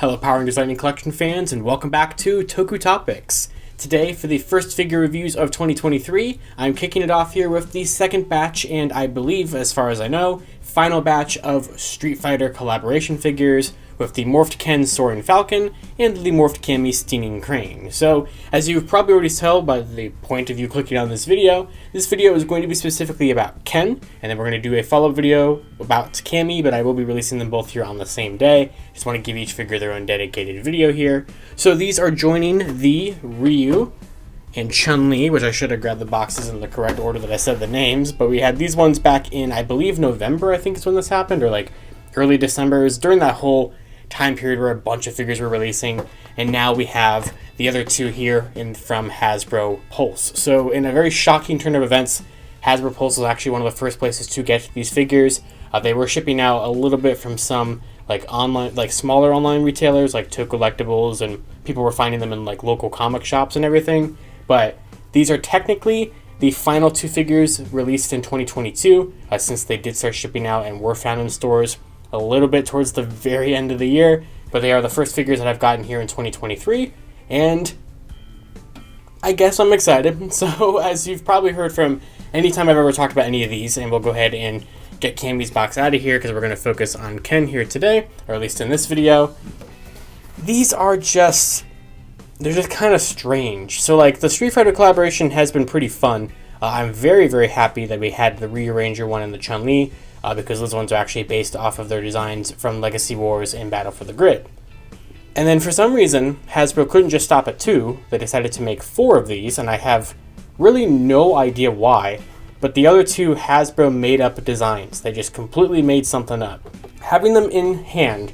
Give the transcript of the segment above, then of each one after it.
Hello Power and Designing Collection fans, and welcome back to Toku Topics. Today, for the first figure reviews of 2023, I'm kicking it off here with the second batch, and I believe, as far as I know, final batch of Street Fighter collaboration figures with the Morphed Ken Soaring Falcon and the Morphed Cammy Stinging Crane. So, as you've probably already told by the point of you clicking on this video is going to be specifically about Ken, and then we're going to do a follow-up video about Cammy, but I will be releasing them both here on the same day. Just want to give each figure their own dedicated video here. So these are joining the Ryu and Chun-Li, which I should have grabbed the boxes in the correct order that I said the names, but we had these ones back in, I believe, November, I think is when this happened, or like early December. It was during that whole time period where a bunch of figures were releasing, and now we have the other two here from Hasbro Pulse. So in a very shocking turn of events, Hasbro Pulse was actually one of the first places to get these figures. They were shipping out a little bit from some smaller online retailers like Toku Collectibles, and people were finding them in like local comic shops and everything. But these are technically the final two figures released in 2022, since they did start shipping out and were found in stores a little bit towards the very end of the year. But they are the first figures that I've gotten here in 2023, and I guess I'm excited. So as you've probably heard from anytime I've ever talked about any of these, and we'll go ahead and get Cammy's box out of here because we're going to focus on Ken here today, or at least in this video. These are they're just kind of strange. So like the Street Fighter collaboration has been pretty fun. I'm very, very happy that we had the Rearranger one and the Chun-Li, because those ones are actually based off of their designs from Legacy Wars and Battle for the Grid. And then for some reason, Hasbro couldn't just stop at 2. They decided to make 4 of these, and I have really no idea why, but the other 2 Hasbro made up designs. They just completely made something up. Having them in hand,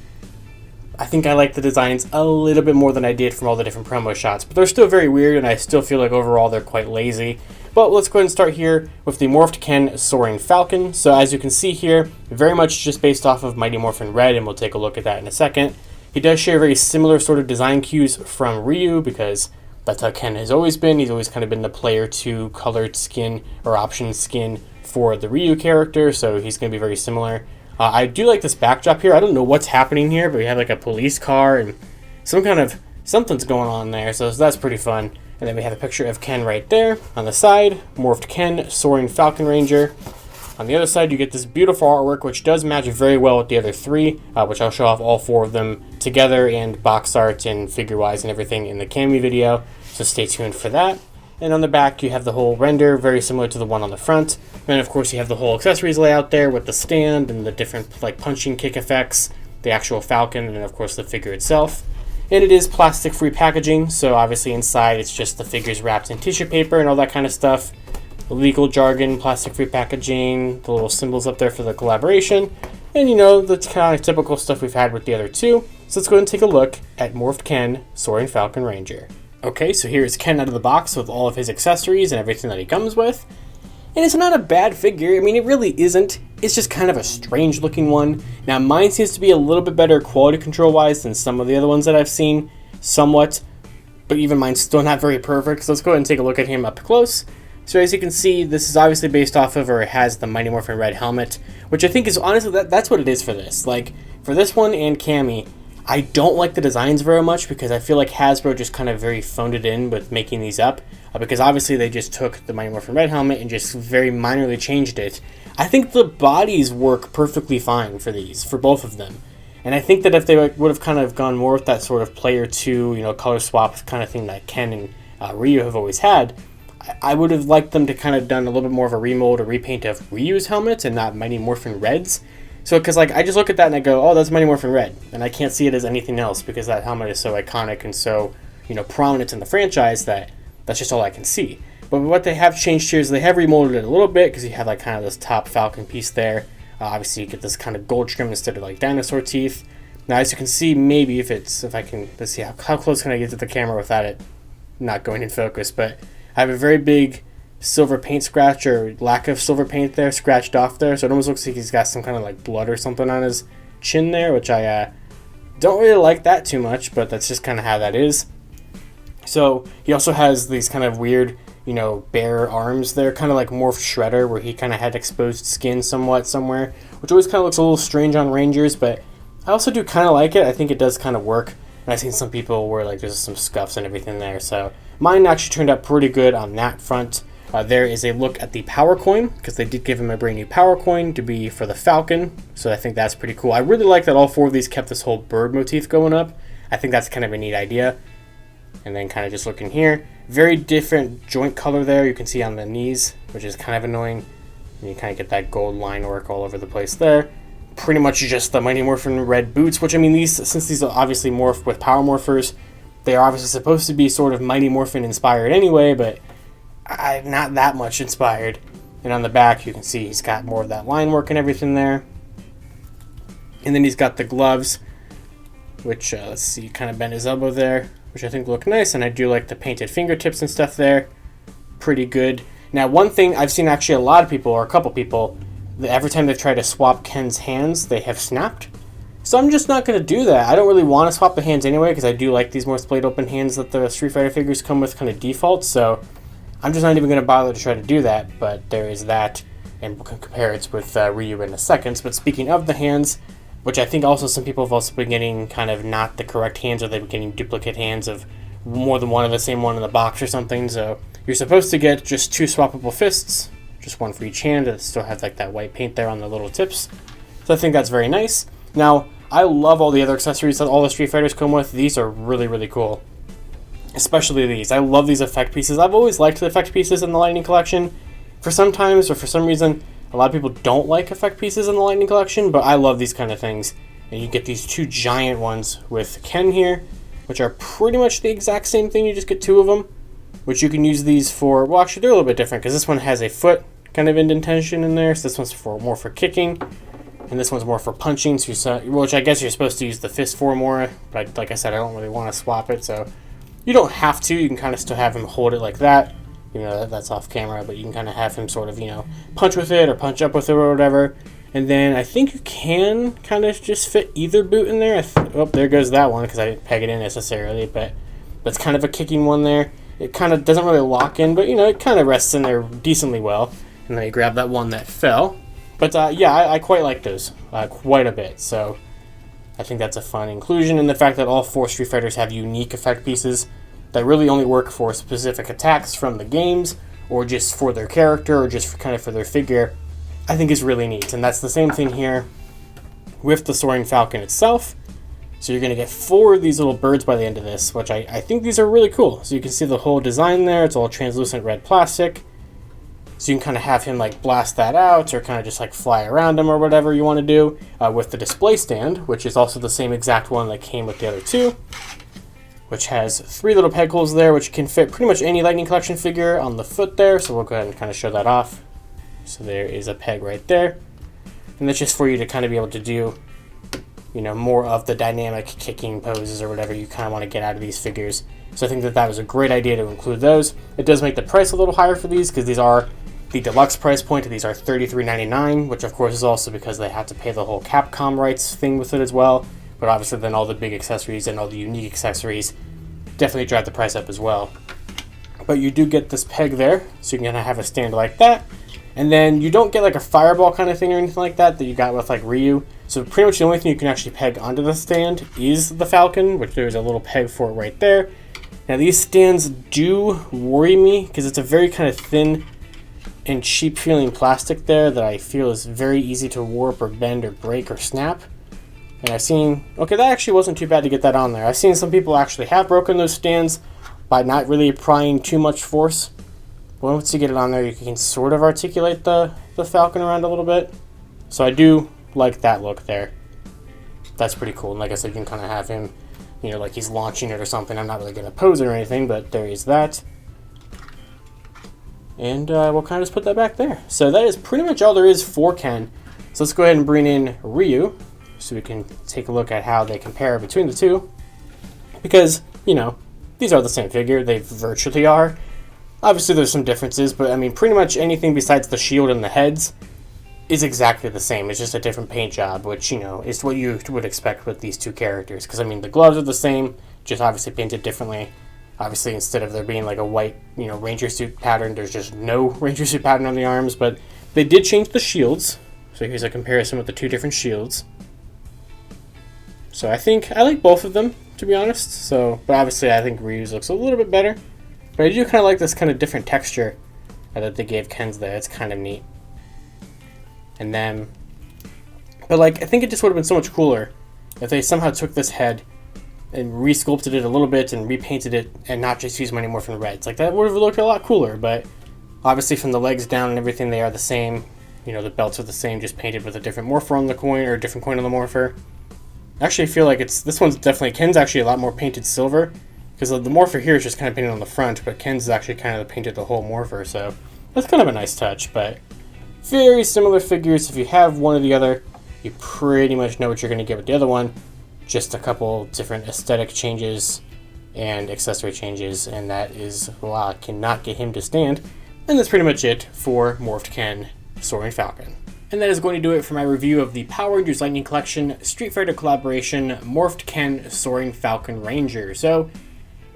I think I like the designs a little bit more than I did from all the different promo shots, but they're still very weird, and I still feel like overall they're quite lazy. But let's go ahead and start here with the Morphed Ken Soaring Falcon. So as you can see here, very much just based off of Mighty Morphin Red, and we'll take a look at that in a second. He does share very similar sort of design cues from Ryu, because that's how Ken has always been. He's always kind of been the player 2 colored skin or option skin for the Ryu character, so he's going to be very similar. I do like this backdrop here. I don't know what's happening here, but we have like a police car and something's going on there, so that's pretty fun. And then we have a picture of Ken right there. On the side, Morphed Ken, Soaring Falcon Ranger. On the other side, you get this beautiful artwork, which does match very well with the other 3, which I'll show off all 4 of them together, and box art and figure-wise and everything in the Cammy video, so stay tuned for that. And on the back, you have the whole render, very similar to the one on the front. And then, of course, you have the whole accessories layout there with the stand and the different like punching kick effects, the actual Falcon, and then, of course, the figure itself. And it is plastic-free packaging, so obviously inside it's just the figures wrapped in tissue paper and all that kind of stuff. The legal jargon, plastic-free packaging, the little symbols up there for the collaboration, and the kind of typical stuff we've had with the other 2. So let's go ahead and take a look at Morphed Ken Soaring Falcon Ranger. Okay, so here's Ken out of the box with all of his accessories and everything that he comes with. And it's not a bad figure. I mean, it really isn't. It's just kind of a strange looking one. Now, mine seems to be a little bit better quality control wise than some of the other ones that I've seen, somewhat. But even mine's still not very perfect. So let's go ahead and take a look at him up close. So as you can see, this is obviously based off of, or it has the Mighty Morphin Red helmet, which I think is honestly, that's what it is for this. Like, for this one and Cammy, I don't like the designs very much because I feel like Hasbro just kind of very phoned it in with making these up. Because obviously they just took the Mighty Morphin Red helmet and just very minorly changed it. I think the bodies work perfectly fine for these, for both of them. And I think that if they would have kind of gone more with that sort of player 2, color swap kind of thing that Ken and Ryu have always had, I would have liked them to kind of done a little bit more of a remold or repaint of Ryu's helmets and not Mighty Morphin Red's. So, because like I just look at that and I go, oh, that's Mighty Morphin Red, and I can't see it as anything else because that helmet is so iconic and so prominent in the franchise that that's just all I can see. But what they have changed here is they have remolded it a little bit because you have like kind of this top Falcon piece there. Obviously, you get this kind of gold trim instead of like dinosaur teeth. Now, as you can see, maybe let's see how close can I get to the camera without it not going in focus. But I have a very big silver paint scratch or lack of silver paint there scratched off there, so it almost looks like he's got some kind of like blood or something on his chin there, which I don't really like that too much, but that's just kind of how that is. So he also has these kind of weird, bare arms there, kind of like Morphed Shredder, where he kind of had exposed skin somewhat somewhere, which always kind of looks a little strange on Rangers, but I also do kind of like it. I think it does kind of work. And I've seen some people where like there's some scuffs and everything there. So mine actually turned out pretty good on that front. There is a look at the power coin, because they did give him a brand new power coin to be for the Falcon. So I think that's pretty cool. I really like that all 4 of these kept this whole bird motif going up. I think that's kind of a neat idea. And then kind of just looking here, very different joint color there. You can see on the knees, which is kind of annoying. And you kind of get that gold line work all over the place there. Pretty much just the Mighty Morphin red boots, which I mean, since these are obviously morphed with Power Morphers, they are obviously supposed to be sort of Mighty Morphin inspired anyway, but not that much inspired. And on the back, you can see he's got more of that line work and everything there. And then he's got the gloves, which, let's see, kind of bend his elbow there, which I think look nice. And I do like the painted fingertips and stuff there. Pretty good. Now, one thing I've seen actually a lot of people, or a couple people, every time they've tried to swap Ken's hands, they have snapped. So I'm just not going to do that. I don't really want to swap the hands anyway, because I do like these more splayed open hands that the Street Fighter figures come with kind of default. So I'm just not even going to bother to try to do that. But there is that, and we'll compare it with Ryu in a second. But speaking of the hands, which I think also some people have also been getting kind of not the correct hands, or they've been getting duplicate hands of more than one of the same one in the box or something. So you're supposed to get just 2 swappable fists, just 1 for each hand, and still have like that white paint there on the little tips. So I think that's very nice. Now, I love all the other accessories that all the Street Fighters come with. These are really, really cool. Especially these. I love these effect pieces. I've always liked the effect pieces in the Lightning Collection. For some times, or for some reason, a lot of people don't like effect pieces in the Lightning Collection, but I love these kind of things. And you get these 2 giant ones with Ken here, which are pretty much the exact same thing. You just get 2 of them, which you can use these for. Well, actually, they're a little bit different, because this one has a foot kind of indentation in there, so this one's more for kicking, and this one's more for punching, which I guess you're supposed to use the fist for more, but like I said, I don't really want to swap it, so you don't have to. You can kind of still have him hold it like that, you know, that's off camera, but you can kind of have him sort of, you know, punch with it or punch up with it or whatever. And then I think you can kind of just fit either boot in there. Oh, there goes that one, because I didn't peg it in necessarily, but that's kind of a kicking one there. It kind of doesn't really lock in, but, you know, it kind of rests in there decently well. And then you grab that one that fell. But yeah, I quite like those quite a bit. So I think that's a fun inclusion. And the fact that all 4 Street Fighters have unique effect pieces that really only work for specific attacks from the games, or just for their character, or just for kind of for their figure, I think is really neat. And that's the same thing here with the Soaring Falcon itself. So you're going to get 4 of these little birds by the end of this, which I think these are really cool. So you can see the whole design there. It's all translucent red plastic. So you can kind of have him like blast that out, or kind of just like fly around him, or whatever you want to do with the display stand, which is also the same exact one that came with the other 2, which has 3 little peg holes there, which can fit pretty much any Lightning Collection figure on the foot there. So we'll go ahead and kind of show that off. So there is a peg right there. And that's just for you to kind of be able to do, you know, more of the dynamic kicking poses or whatever you kind of want to get out of these figures. So I think that was a great idea to include those. It does make the price a little higher for these, because these are the deluxe price point. These are $33.99, which of course is also because they have to pay the whole Capcom rights thing with it as well. But obviously then all the big accessories and all the unique accessories definitely drive the price up as well. But you do get this peg there, so you can kind of have a stand like that. And then you don't get like a fireball kind of thing or anything like that you got with like Ryu. So pretty much the only thing you can actually peg onto the stand is the Falcon, which there's a little peg for it right there. Now these stands do worry me, because it's a very kind of thin and cheap feeling plastic there that I feel is very easy to warp or bend or break or snap. And I've seen, okay, that actually wasn't too bad to get that on there. I've seen some people actually have broken those stands by not really applying too much force. But once you get it on there, you can sort of articulate the Falcon around a little bit. So I do like that look there. That's pretty cool. And like I said, you can kind of have him, you know, like he's launching it or something. I'm not really going to pose it or anything, but there is that. And we'll kind of just put that back there. So that is pretty much all there is for Ken. So let's go ahead and bring in Ryu, so we can take a look at how they compare between the 2. Because, you know, these are the same figure. They virtually are. Obviously there's some differences, but I mean pretty much anything besides the shield and the heads is exactly the same. It's just a different paint job, which, you know, is what you would expect with these 2 characters. Because, I mean, the gloves are the same, just obviously painted differently. Obviously, instead of there being like a white, you know, ranger suit pattern, there's just no ranger suit pattern on the arms. But they did change the shields. So here's a comparison with the 2 different shields. So I think I like both of them, to be honest. So, but obviously I think Ryu's looks a little bit better. But I do kind of like this kind of different texture that they gave Ken's there. It's kind of neat. And then, but like, I think it just would have been so much cooler if they somehow took this head and re-sculpted it a little bit and repainted it and not just use Mighty Morphin Reds. Like, that would have looked a lot cooler, but obviously from the legs down and everything, they are the same. You know, the belts are the same, just painted with a different morpher on the coin, or a different coin on the morpher. Actually, I feel like this one's definitely, Ken's actually a lot more painted silver, because the morpher here is just kind of painted on the front, but Ken's is actually kind of painted the whole morpher, so that's kind of a nice touch. But very similar figures. If you have one or the other, you pretty much know what you're going to get with the other one. Just a couple different aesthetic changes and accessory changes, and that is, well, I cannot get him to stand. And that's pretty much it for Morphed Ken Soaring Falcon. And that is going to do it for my review of the Power Rangers Lightning Collection Street Fighter collaboration Morphed Ken Soaring Falcon Ranger. So,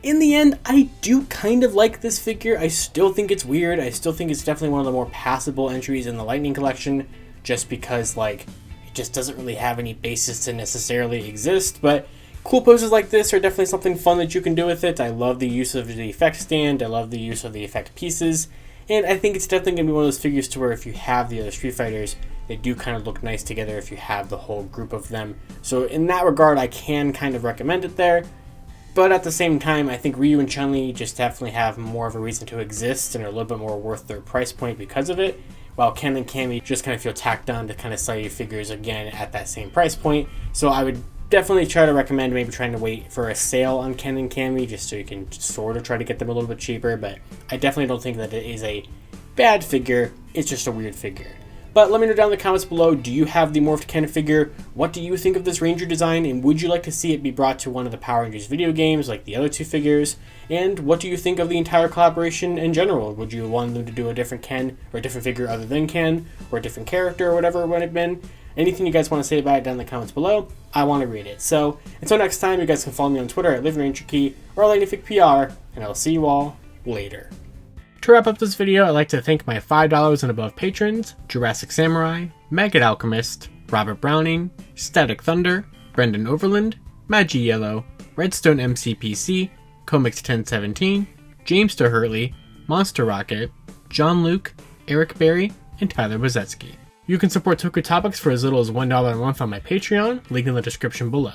in the end, I do kind of like this figure. I still think it's weird. I still think it's definitely one of the more passable entries in the Lightning Collection, just because, like, just doesn't really have any basis to necessarily exist, but cool poses like this are definitely something fun that you can do with it. I love the use of the effect stand, I love the use of the effect pieces, and I think it's definitely going to be one of those figures to where if you have the other Street Fighters, they do kind of look nice together if you have the whole group of them. So in that regard, I can kind of recommend it there, but at the same time, I think Ryu and Chun-Li just definitely have more of a reason to exist and are a little bit more worth their price point because of it. While Ken and Cammy just kind of feel tacked on to kind of sell you figures again at that same price point. So I would definitely try to recommend maybe trying to wait for a sale on Ken and Cammy just so you can sort of try to get them a little bit cheaper. But I definitely don't think that it is a bad figure. It's just a weird figure. But let me know down in the comments below, do you have the Morphed Ken figure? What do you think of this Ranger design? And would you like to see it be brought to one of the Power Rangers video games like the other two figures? And what do you think of the entire collaboration in general? Would you want them to do a different Ken or a different figure other than Ken or a different character or whatever it would have been? Anything you guys want to say about it down in the comments below, I want to read it. So until next time, you guys can follow me on Twitter at LivingRangerKey or LightningFigPR, and I'll see you all later. To wrap up this video, I'd like to thank my $5 and above patrons: Jurassic Samurai, Maggot Alchemist, Robert Browning, Static Thunder, Brendan Overland, Magi Yellow, Redstone MCPC, Comix 1017, James DeHurley, Monster Rocket, John Luke, Eric Berry, and Tyler Bozetsky. You can support Toku Topics for as little as $1 a month on my Patreon, link in the description below.